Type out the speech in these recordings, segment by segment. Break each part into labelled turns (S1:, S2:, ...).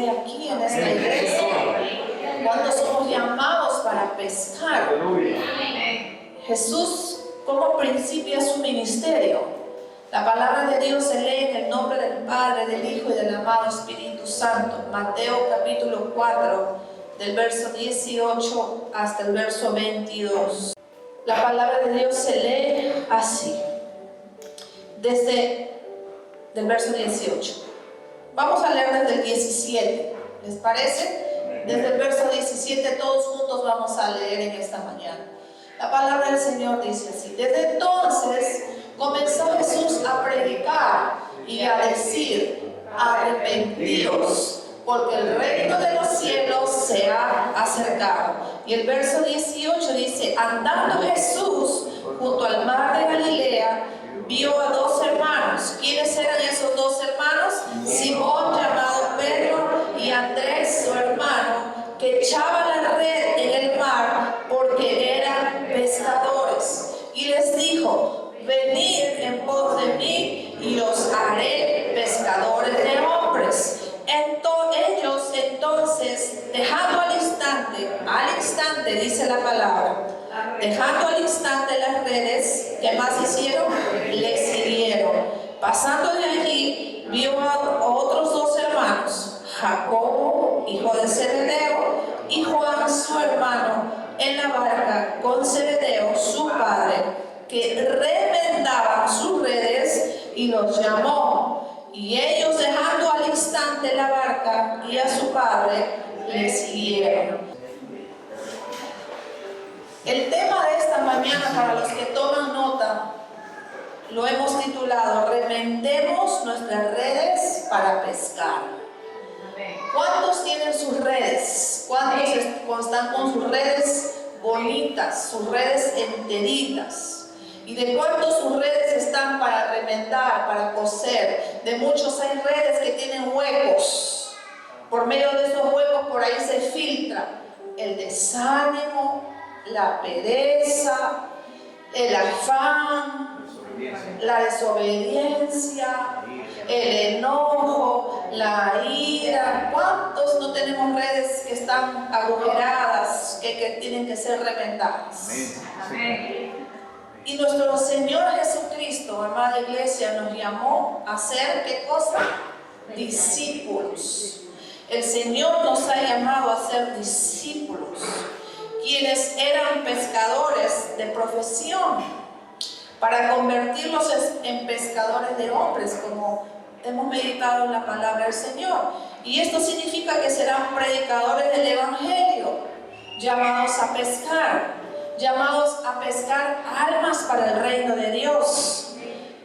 S1: hay aquí en esta iglesia? ¿Cuántos somos llamados para pescar? Jesús, ¿cómo principia su ministerio? La palabra de Dios se lee en el nombre del Padre, del Hijo y del amado Espíritu Santo. Mateo capítulo 4, del verso 18 hasta el verso 22. La palabra de Dios se lee así, desde el verso 18. Vamos a leer desde el 17, ¿les parece? Desde el verso 17 todos juntos vamos a leer en esta mañana. La palabra del Señor dice así: desde entonces comenzó Jesús a predicar y a decir: arrepentíos, porque el reino de los cielos se ha acercado. Y el verso 18 dice: andando Jesús junto al mar de Galilea, vio a dos hermanos. ¿Quiénes eran esos dos hermanos? Simón, llamado Pedro, y Andrés, su hermano, que echaban la red en el mar porque eran pescadores. Y les dijo: venid en pos de mí y os haré pescadores de hombres. Ellos entonces, dejando al instante dice la palabra, dejando al instante las redes, ¿qué más hicieron? Le siguieron. Pasando de allí, vio a otros dos hermanos, Jacobo, hijo de Zebedeo, y Juan, su hermano, en la barca con Zebedeo, su padre, que remendaban sus redes, y los llamó. Y ellos, dejando al instante la barca y a su padre, le siguieron. El tema de esta mañana, para los que toman nota, lo hemos titulado: remendemos nuestras redes para pescar. ¿Cuántos tienen sus redes? ¿Cuántos están con sus redes bonitas, sus redes enteritas? ¿Y de cuántos sus redes están para remendar, para coser? De muchos hay redes que tienen huecos. Por medio de esos huecos, por ahí se filtra el desánimo, la pereza, el afán, la desobediencia, el enojo, la ira. ¿Cuántos no tenemos redes que están agujeradas, que tienen que ser remendadas? Amén. Y nuestro Señor Jesucristo, amada iglesia, nos llamó a ser, ¿qué cosa? Discípulos. El Señor nos ha llamado a ser discípulos, quienes eran pescadores de profesión, para convertirlos en pescadores de hombres, como hemos meditado en la palabra del Señor. Y esto significa que serán predicadores del Evangelio, llamados a pescar almas para el reino de Dios,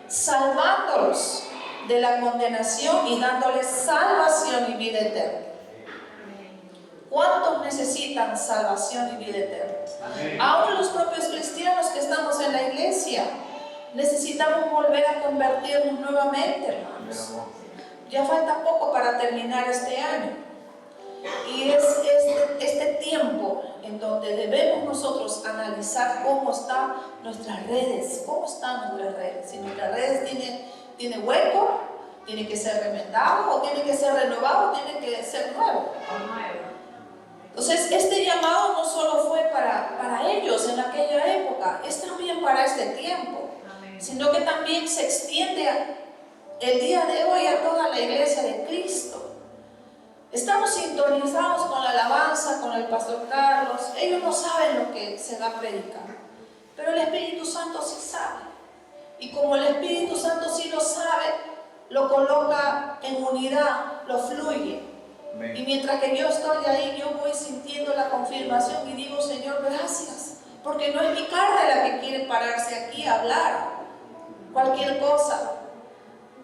S1: salvándolos de la condenación y dándoles salvación y vida eterna. ¿Cuántos necesitan salvación y vida eterna? Aún los propios cristianos que estamos en la iglesia necesitamos volver a convertirnos nuevamente, hermanos. Ya falta poco para terminar este año. Y es este tiempo en donde debemos nosotros analizar cómo están nuestras redes. Si nuestras redes tienen hueco, tiene que ser remendado, o tiene que ser renovado, tiene que ser nuevo. Entonces, este llamado no solo fue para ellos en aquella época, es también para este tiempo, sino que también se extiende el día de hoy a toda la iglesia de Cristo. Estamos sintonizados con la alabanza, con el pastor Carlos. Ellos no saben lo que se va a predicar, pero el Espíritu Santo sí sabe. Y como el Espíritu Santo sí lo sabe, lo coloca en unidad, lo fluye. Amén. Y mientras que yo estoy ahí, yo voy sintiendo la confirmación y digo: Señor, gracias, porque no es mi carne la que quiere pararse aquí a hablar cualquier cosa.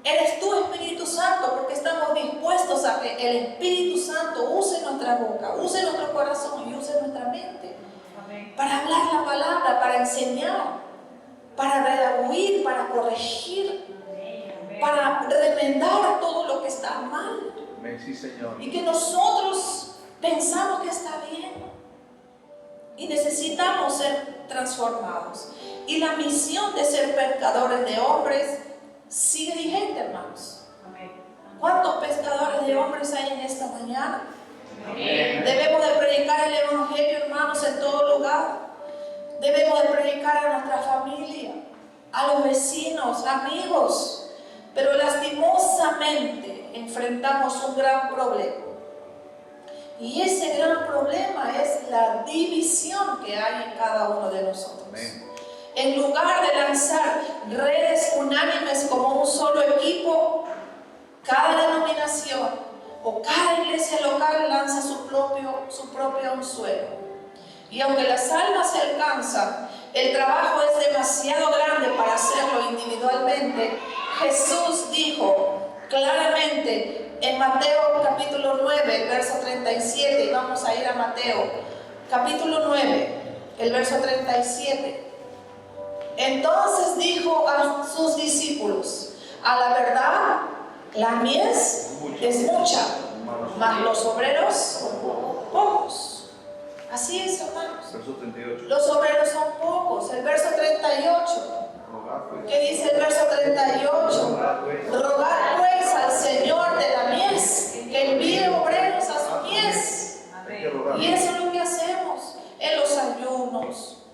S1: Eres tú, Espíritu Santo, porque estamos dispuestos a que el Espíritu Santo use nuestra boca, use nuestro corazón y use nuestra mente. Amén. Para hablar la palabra, para enseñar, para redarguir, para corregir, amén, para remendar todo lo que está mal.
S2: Amén, sí, Señor.
S1: Y que nosotros pensamos que está bien y necesitamos ser transformados. Y la misión de ser pescadores de hombres sigue vigente, hermanos. ¿Cuántos pescadores de hombres hay en esta mañana. Debemos de predicar el evangelio, hermanos, en todo lugar. Debemos de predicar a nuestra familia, a los vecinos, amigos. Pero lastimosamente enfrentamos un gran problema. Y ese gran problema es la división que hay en cada uno de nosotros. En lugar de lanzar redes unánimes como un solo equipo, cada denominación o cada iglesia local lanza su propio anzuelo. Y aunque las almas se alcanzan, el trabajo es demasiado grande para hacerlo individualmente. Jesús dijo claramente en Mateo capítulo 9, verso 37, y vamos a ir a Mateo capítulo 9, el verso 37. Entonces dijo a sus discípulos: a la verdad, la mies es mucha, mas los obreros pocos. Así es, hermanos.
S2: Verso 38.
S1: Los obreros son pocos. El verso 38. ¿Qué dice el verso 38? Rogad pues al Señor de la mies que envíe obreros a su mies. Y eso es lo que hacemos en los ayunos,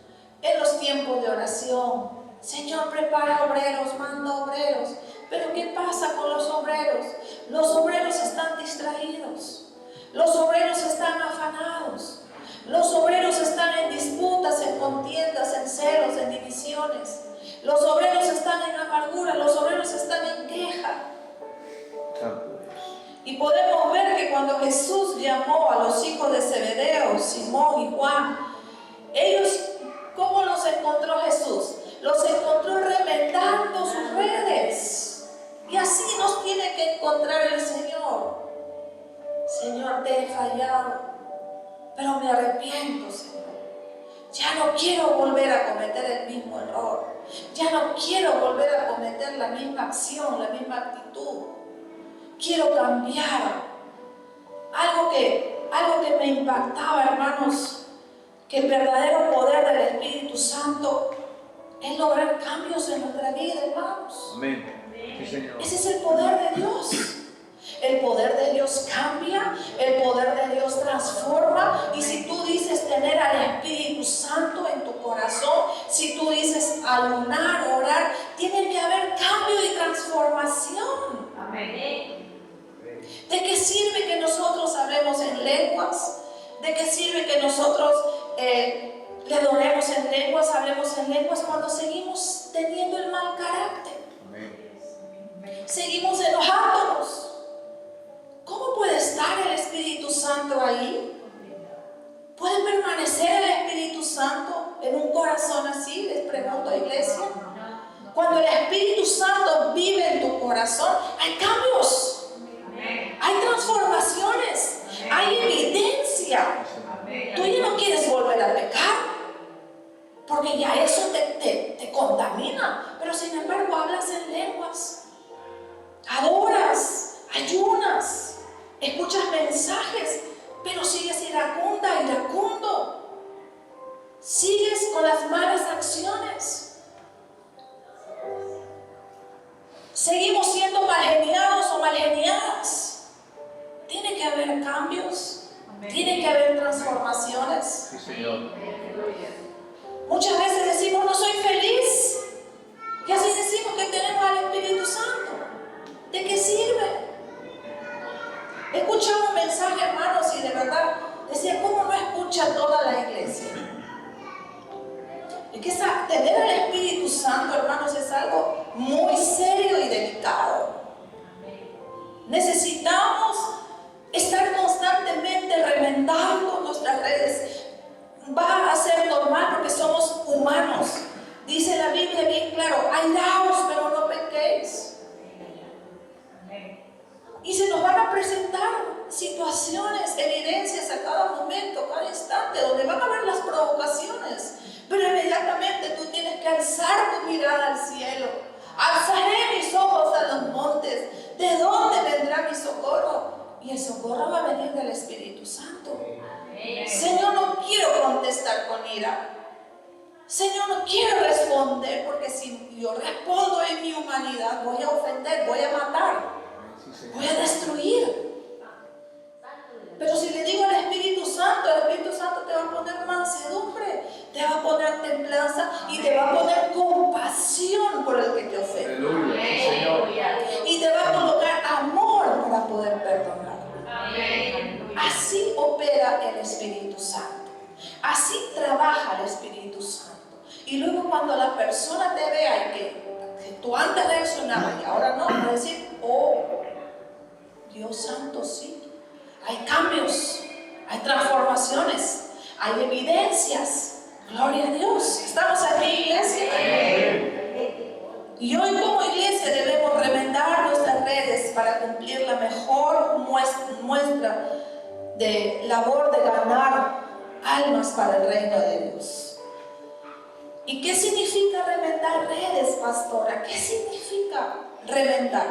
S1: en los tiempos de oración. Señor, prepara obreros, manda obreros. Pero ¿qué pasa con los obreros? Los obreros están distraídos. Los obreros están afanados. Los obreros están en disputas, en contiendas, en celos, en divisiones. Los obreros están en amargura. Los obreros están en queja. Y podemos ver que cuando Jesús llamó a los hijos de Zebedeo, Simón y Juan, ellos, ¿cómo los encontró Jesús? Los encontró remendando sus redes. Y así nos tiene que encontrar el Señor. Señor, te he fallado, pero me arrepiento, Señor. Ya no quiero volver a cometer el mismo error. Ya no quiero volver a cometer la misma acción, la misma actitud. Quiero cambiar. Algo que me impactaba, hermanos, que el verdadero poder del Espíritu Santo es lograr cambios en nuestra vida, hermanos.
S2: Amén. Sí, Señor.
S1: Ese es el poder de Dios. El poder de Dios cambia, el poder de Dios transforma. Y si tú dices tener al Espíritu Santo en tu corazón, si tú dices ayunar, orar, tiene que haber cambio y transformación.
S3: Amén.
S1: ¿De qué sirve que nosotros hablemos en lenguas? ¿De qué sirve que nosotros le adoremos en lenguas, hablemos en lenguas, cuando seguimos teniendo el mal carácter?
S2: Amén.
S1: Seguimos enojándonos. ¿Cómo puede estar el Espíritu Santo ahí? ¿Puede permanecer el Espíritu Santo en un corazón así? Les pregunto, iglesia. Cuando el Espíritu Santo vive en tu corazón, hay cambios, hay transformaciones, hay evidencia. Tú ya no quieres volver a pecar, porque ya eso te contamina. Pero sin embargo hablas en lenguas, adoras, ayunas, escuchas mensajes, pero sigues iracundo. Sigues con las malas acciones. Seguimos siendo malgeniados o malgeniadas. Tiene que haber cambios. Tiene que haber transformaciones.
S2: Sí, Señor.
S1: Muchas veces decimos no soy feliz. Y así decimos que tenemos al Espíritu Santo. ¿De qué sirve? Escuchaba un mensaje, hermanos, y de verdad decía, ¿cómo no escucha toda la iglesia? Es que tener al Espíritu Santo, hermanos, es algo muy serio y delicado. Necesitamos estar constantemente remendando nuestras redes. Va a ser normal porque somos humanos. Dice la Biblia bien claro, aislaos, pero no pequéis. Y se nos van a presentar situaciones, evidencias a cada momento, cada instante, donde van a haber las provocaciones. Pero inmediatamente tú tienes que alzar tu mirada al cielo. Alzaré mis ojos a los montes. ¿De dónde vendrá mi socorro? Y el socorro va a venir del Espíritu Santo. Señor, no quiero contestar con ira. Señor, no quiero responder, porque si yo respondo en mi humanidad, voy a ofender, voy a matar, voy a destruir. templanza y te va a poner compasión por el que te ofende.
S2: Aleluya. Sí, Señor.
S1: Y te va a colocar amor para poder perdonar. Así opera el Espíritu Santo. Así trabaja el Espíritu Santo. Y luego cuando la persona te vea y que tú antes reaccionabas y ahora no, va a decir, oh, Dios Santo, sí. Hay cambios, hay transformaciones, hay evidencias. Gloria a Dios. ¿Estamos aquí, iglesia? Y hoy como iglesia debemos remendar nuestras redes para cumplir la mejor muestra de labor de ganar almas para el reino de Dios. ¿Y qué significa remendar redes, pastora? ¿Qué significa remendar?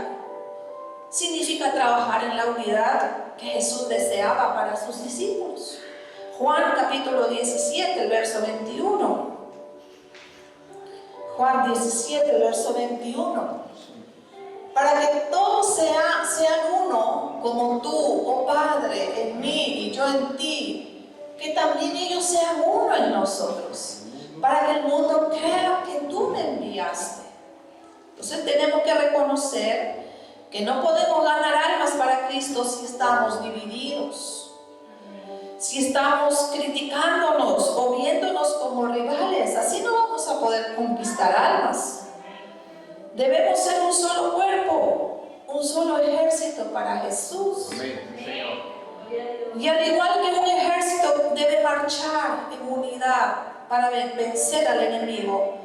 S1: Significa trabajar en la unidad que Jesús deseaba para sus discípulos. Juan capítulo 17, el verso 21. Juan 17, el verso 21. Para que todos sean uno, como tú, oh Padre, en mí y yo en ti, que también ellos sean uno en nosotros, para que el mundo crea que tú me enviaste. Entonces tenemos que reconocer que no podemos ganar almas para Cristo si estamos divididos, si estamos criticándonos o viéndonos como rivales. Así no vamos a poder conquistar almas. Debemos ser un solo cuerpo, un solo ejército para Jesús. Y al igual que un ejército debe marchar en unidad para vencer al enemigo,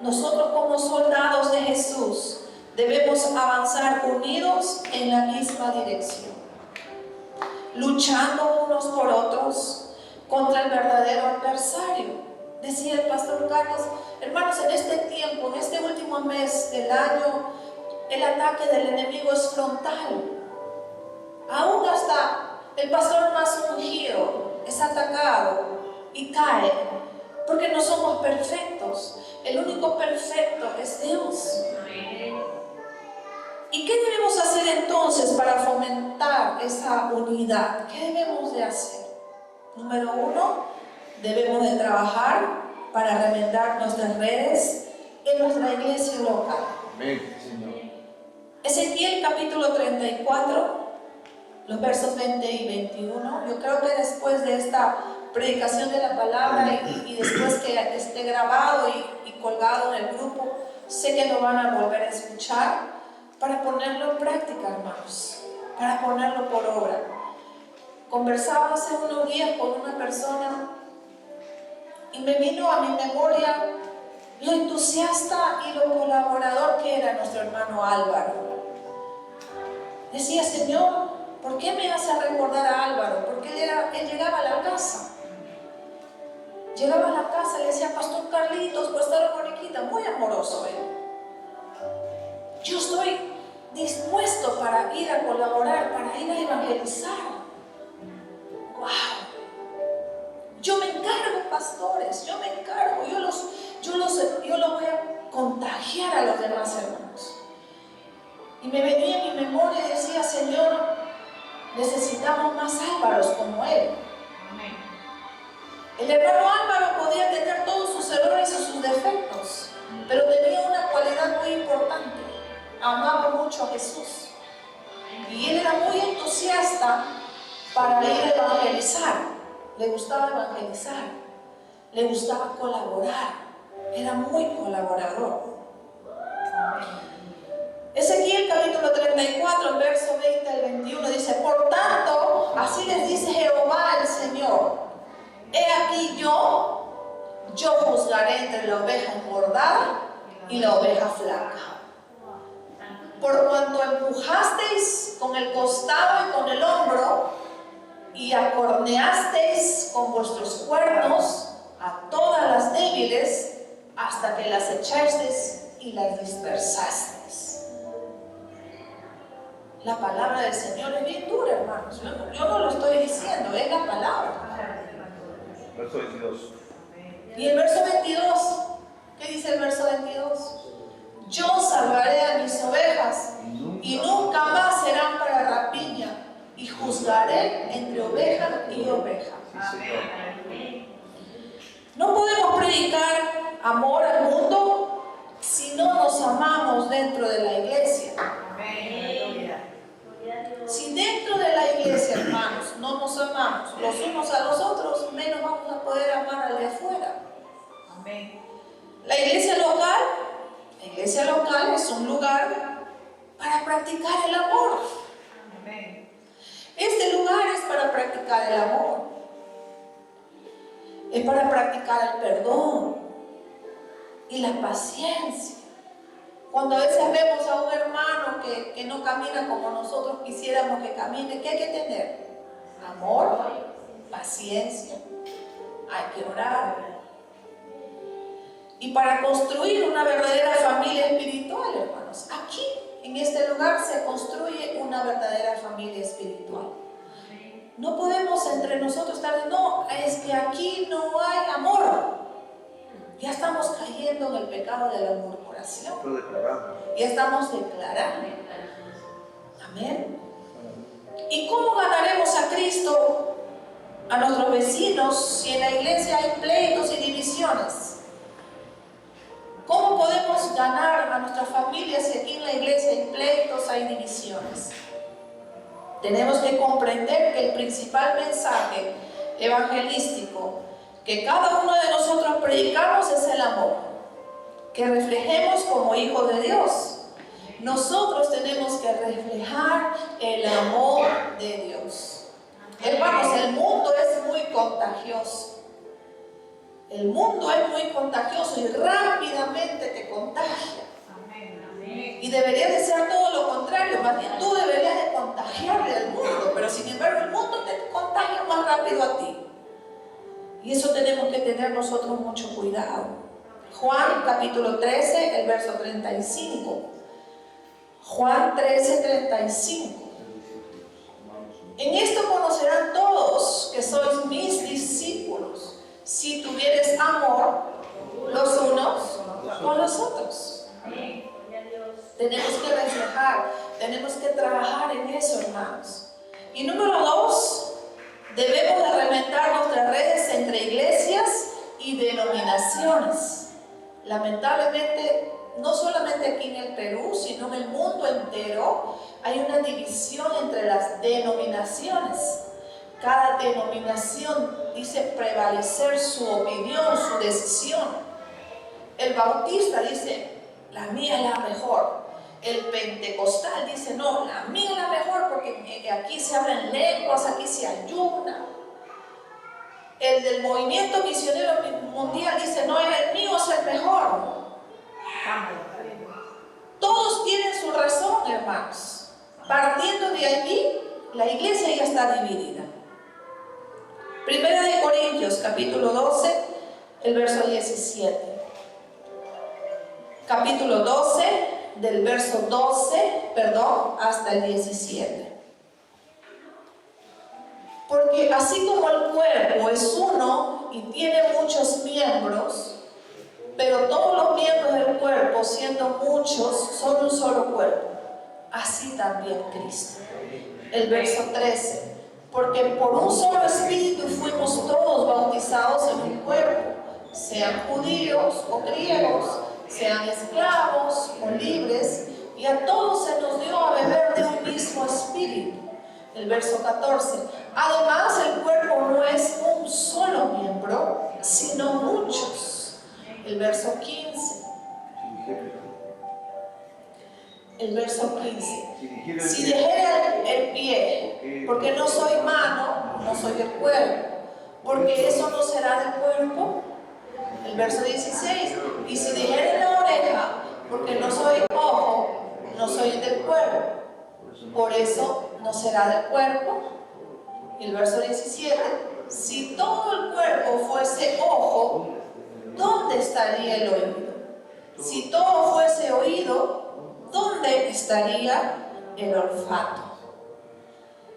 S1: nosotros como soldados de Jesús debemos avanzar unidos en la misma dirección, luchando unos por otros contra el verdadero adversario. Decía el pastor Carlos, hermanos, en este tiempo, en este último mes del año, el ataque del enemigo es frontal. Aún hasta el pastor más ungido es atacado y cae, porque no somos perfectos. El único perfecto es Dios. ¿Y qué debemos hacer entonces para fomentar esa unidad? ¿Qué debemos de hacer? Número 1, debemos de trabajar para remendar nuestras redes en nuestra iglesia local.
S2: Amén, Señor.
S1: Ezequiel capítulo 34, los versos 20 y 21. Yo creo que después de esta predicación de la palabra y después que esté grabado y colgado en el grupo, sé que lo van a volver a escuchar para ponerlo en práctica, hermanos, para ponerlo por obra. Conversaba hace unos días con una persona y me vino a mi memoria lo entusiasta y lo colaborador que era nuestro hermano Álvaro. Decía, Señor, ¿por qué me hace recordar a Álvaro? Porque él llegaba a la casa. Llegaba a la casa y le decía, Pastor Carlitos, Pastor Moniquita, muy amoroso él. Yo estoy dispuesto para ir a colaborar, para ir a evangelizar. ¡Wow! Yo me encargo, pastores, yo me encargo, yo los voy a contagiar a los demás hermanos. Y me venía en mi memoria y decía, Señor, necesitamos más Álvaros como él. El hermano Álvaro podía tener todos sus errores y sus defectos, pero tenía una cualidad muy importante: amaba mucho a Jesús. Y él era muy entusiasta para ir a evangelizar. Le gustaba evangelizar, le gustaba colaborar, era muy colaborador. Ezequiel capítulo 34, verso 20 al 21 dice, por tanto, así les dice Jehová el Señor, he aquí yo juzgaré entre la oveja engordada y la oveja flaca. Por cuanto empujasteis con el costado y con el hombro, y acorneasteis con vuestros cuernos a todas las débiles, hasta que las echasteis y las dispersasteis. La palabra del Señor es bien dura, hermanos. Yo no lo estoy diciendo, es la palabra.
S2: Verso 22.
S1: Y el verso 22, ¿qué dice el verso 22? Yo salvaré a mis ovejas y nunca más serán para rapiña, y juzgaré entre oveja y oveja.
S2: Sí, Señor.
S1: No podemos predicar amor al mundo si no nos amamos dentro de la iglesia. Si dentro de la iglesia, hermanos, no nos amamos los unos a los otros, menos vamos a poder amar al de afuera. La iglesia local es un lugar para practicar el amor. Este lugar es para practicar el amor. Es para practicar el perdón y la paciencia. Cuando a veces vemos a un hermano que no camina como nosotros quisiéramos que camine, ¿qué hay que tener? Amor, paciencia, hay que orar. Y para construir una verdadera familia espiritual, hermanos, aquí, en este lugar, se construye una verdadera familia espiritual. No podemos entre nosotros estar, no, es que aquí no hay amor. Ya estamos cayendo en el pecado de la murmuración. Ya estamos declarando. Amén. ¿Y cómo ganaremos a Cristo, a nuestros vecinos, si en la iglesia hay pleitos y divisiones? ¿Cómo podemos ganar a nuestras familias si aquí en la iglesia hay pleitos, hay divisiones? Tenemos que comprender que el principal mensaje evangelístico que cada uno de nosotros predicamos es el amor, que reflejemos como hijos de Dios. Nosotros tenemos que reflejar el amor de Dios. Hermanos, el mundo es muy contagioso. El mundo es muy contagioso y rápidamente te contagia. Y debería de ser todo lo contrario, más bien tú deberías de contagiarle al mundo, pero sin embargo el mundo te contagia más rápido a ti. Y eso tenemos que tener nosotros mucho cuidado. Juan capítulo 13, el verso 35. Juan 13, 35. En esto conocerán todos que sois mis discípulos, si tuvieres amor los unos con los otros. Tenemos que reflejar, tenemos que trabajar en eso, hermanos. Y número 2, debemos de reventar nuestras redes entre iglesias y denominaciones. Lamentablemente, no solamente aquí en el Perú, sino en el mundo entero, hay una división entre las denominaciones. Cada denominación dice prevalecer su opinión, su decisión. El bautista dice, la mía es la mejor. El pentecostal dice, no, la mía es la mejor porque aquí se hablan lenguas, aquí se ayuna. El del movimiento misionero mundial dice, no, el mío es el mejor. Todos tienen su razón, hermanos. Partiendo de allí, la iglesia ya está dividida. Primera de Corintios, capítulo 12, el verso 17. Capítulo 12, del verso 12, hasta el 17. Porque así como el cuerpo es uno y tiene muchos miembros, pero todos los miembros del cuerpo, siendo muchos, son un solo cuerpo, así también Cristo. El verso 13. Porque por un solo espíritu fuimos todos bautizados en un cuerpo, sean judíos o griegos, sean esclavos o libres, y a todos se nos dio a beber de un mismo espíritu. El verso 14. Además, el cuerpo no es un solo miembro, sino muchos. El verso 15. El verso 15. Si dijera el pie, porque no soy mano, no soy el cuerpo, porque eso no será del cuerpo. El verso 16. Y si dijera la oreja, porque no soy ojo, no soy del cuerpo, por eso no será del cuerpo. Y el verso 17. Si todo el cuerpo fuese ojo, ¿dónde estaría el oído? Si todo fuese oído, ¿dónde estaría el olfato?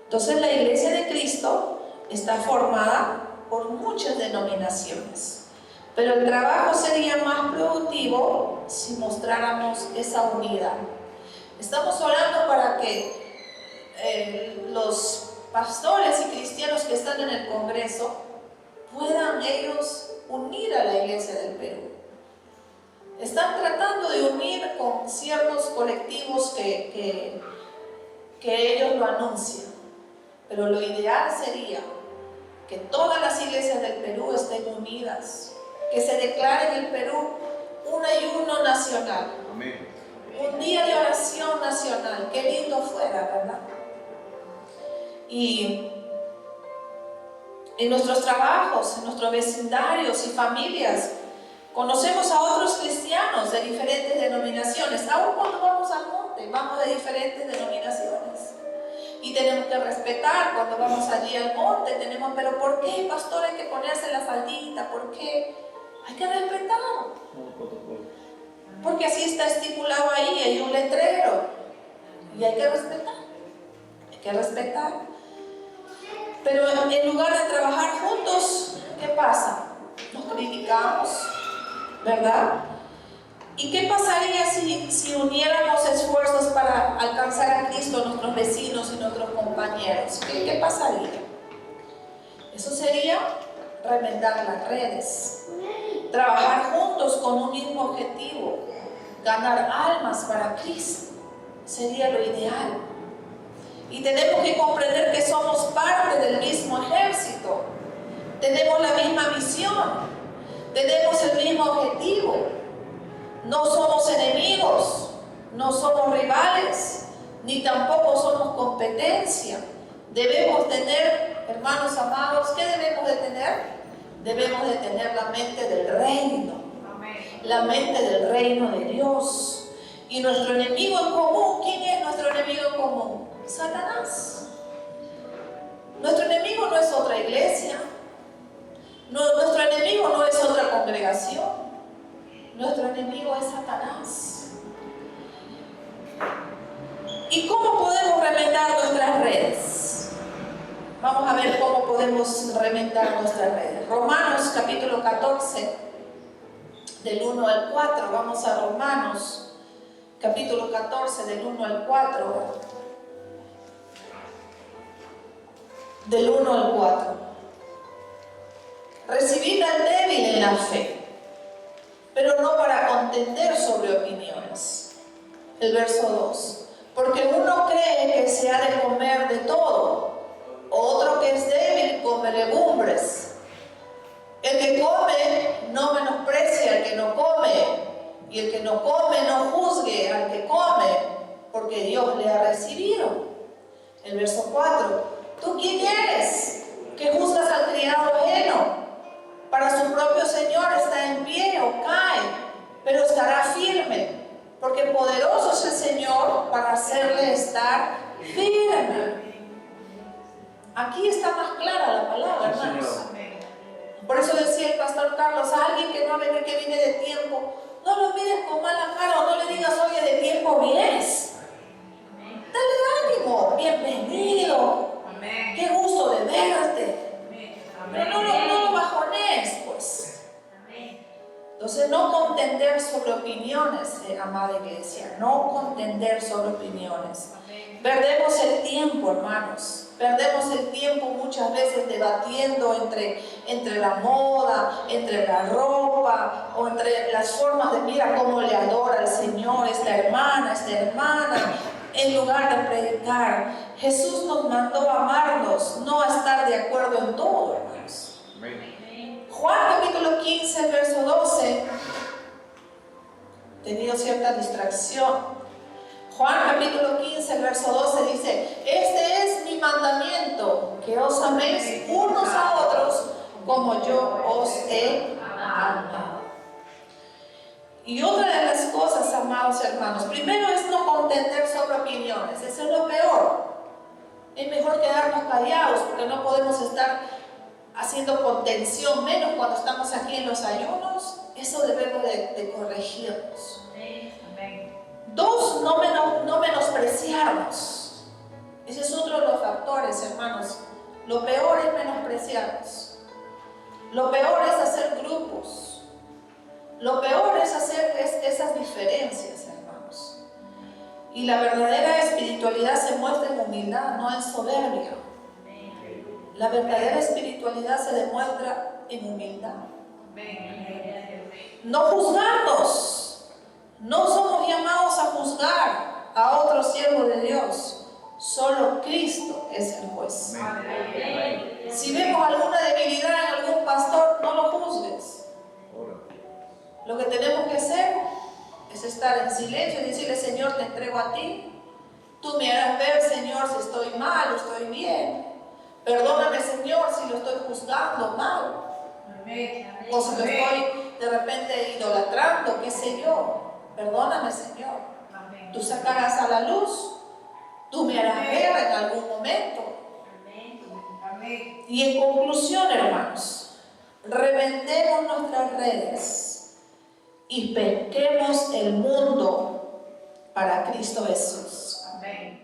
S1: Entonces la iglesia de Cristo está formada por muchas denominaciones, pero el trabajo sería más productivo si mostráramos esa unidad. Estamos orando para que los pastores y cristianos que están en el Congreso puedan ellos unir a la iglesia del Perú. Están tratando de unir con ciertos colectivos que ellos lo anuncian. Pero lo ideal sería que todas las iglesias del Perú estén unidas, que se declare en el Perú un ayuno nacional.
S2: Amén.
S1: Un día de oración nacional. Qué lindo fuera, ¿verdad? Y en nuestros trabajos, en nuestros vecindarios y familias, conocemos a otros cristianos de diferentes denominaciones. Aún cuando vamos al monte, vamos de diferentes denominaciones. Y tenemos que respetar cuando vamos allí al monte. Pero ¿por qué, pastor, hay que ponerse la faldita? ¿Por qué? Hay que respetar. Porque así está estipulado ahí, hay un letrero. Y hay que respetar. Hay que respetar. Pero en lugar de trabajar juntos, ¿qué pasa? Nos criticamos, ¿verdad? ¿Y qué pasaría si uniéramos esfuerzos para alcanzar a Cristo, nuestros vecinos y nuestros compañeros? ¿Qué pasaría? Eso sería remendar las redes, trabajar juntos con un mismo objetivo, ganar almas para Cristo. Sería lo ideal. Y tenemos que comprender que somos parte del mismo ejército. Tenemos la misma misión. Tenemos el mismo objetivo. No somos enemigos. No somos rivales. Ni tampoco somos competencia. Debemos tener, hermanos amados, ¿qué debemos de tener? Debemos de tener la mente del reino. La mente del reino de Dios. Y nuestro enemigo en común, ¿quién es nuestro enemigo en común? Satanás. Nuestro enemigo no es otra iglesia. Nuestro enemigo no es otra congregación. Nuestro enemigo es Satanás. ¿Y cómo podemos remendar nuestras redes? Vamos a ver cómo podemos remendar nuestras redes. Romanos capítulo 14, del 1 al 4. Vamos a Romanos capítulo 14, del 1 al 4. Del 1 al 4. Recibid al débil en la fe, pero no para contender sobre opiniones. El verso 2. Porque uno cree que se ha de comer de todo, otro que es débil come legumbres. El que come no menosprecia al que no come, y el que no come no juzgue al que come, porque Dios le ha recibido. El verso 4. ¿Tú quién eres que juzgas al criado ajeno? Para su propio Señor está en pie o cae, pero estará firme, porque poderoso es el Señor para hacerle estar firme. Aquí está más clara la palabra, hermanos. Por eso decía el pastor Carlos, a alguien que no viene, que viene de tiempo, no lo mires con mala cara o no le digas, oye, de tiempo vienes. Dale ánimo, bienvenido. Qué gusto de verte. Pero no lo bajones, pues. Entonces, no contender sobre opiniones, amada iglesia. No contender sobre opiniones. Perdemos el tiempo, hermanos. Perdemos el tiempo muchas veces debatiendo entre la moda, entre la ropa, o entre las formas de mira cómo le adora al Señor esta hermana, en lugar de predicar. Jesús nos mandó a amarnos, no a estar de acuerdo en todo, hermanos. Juan capítulo 15, verso 12. He tenido cierta distracción. Juan capítulo 15, verso 12 dice: este es mi mandamiento, que os améis unos a otros como yo os he amado. Y otra de las cosas, amados hermanos, primero es no contender sobre opiniones. Eso es lo peor. Es mejor quedarnos callados, porque no podemos estar haciendo contención, menos cuando estamos aquí en los ayunos. Eso debemos de corregirnos. Dos, no menospreciarnos. Ese es otro de los factores, hermanos. Lo peor es menospreciarnos. Lo peor es hacer grupos. Lo peor es hacer esas diferencias, hermanos. Y la verdadera espiritualidad se muestra en humildad, no en soberbia. La verdadera espiritualidad se demuestra en humildad. No juzgarnos. No somos llamados a juzgar a otro siervo de Dios. Solo Cristo es el juez. Si vemos alguna debilidad en algún pastor, no lo juzgues. Lo que tenemos que hacer es estar en silencio y decirle: Señor, te entrego a ti. Tú me harás ver, Señor, si estoy mal o estoy bien. Perdóname, Señor, si lo estoy juzgando mal. O si lo estoy de repente idolatrando, qué sé yo. Perdóname, Señor. Tú sacarás a la luz. Tú me harás ver en algún momento. Y en conclusión, hermanos, reventemos nuestras redes y pesquemos el mundo para Cristo Jesús. Amén.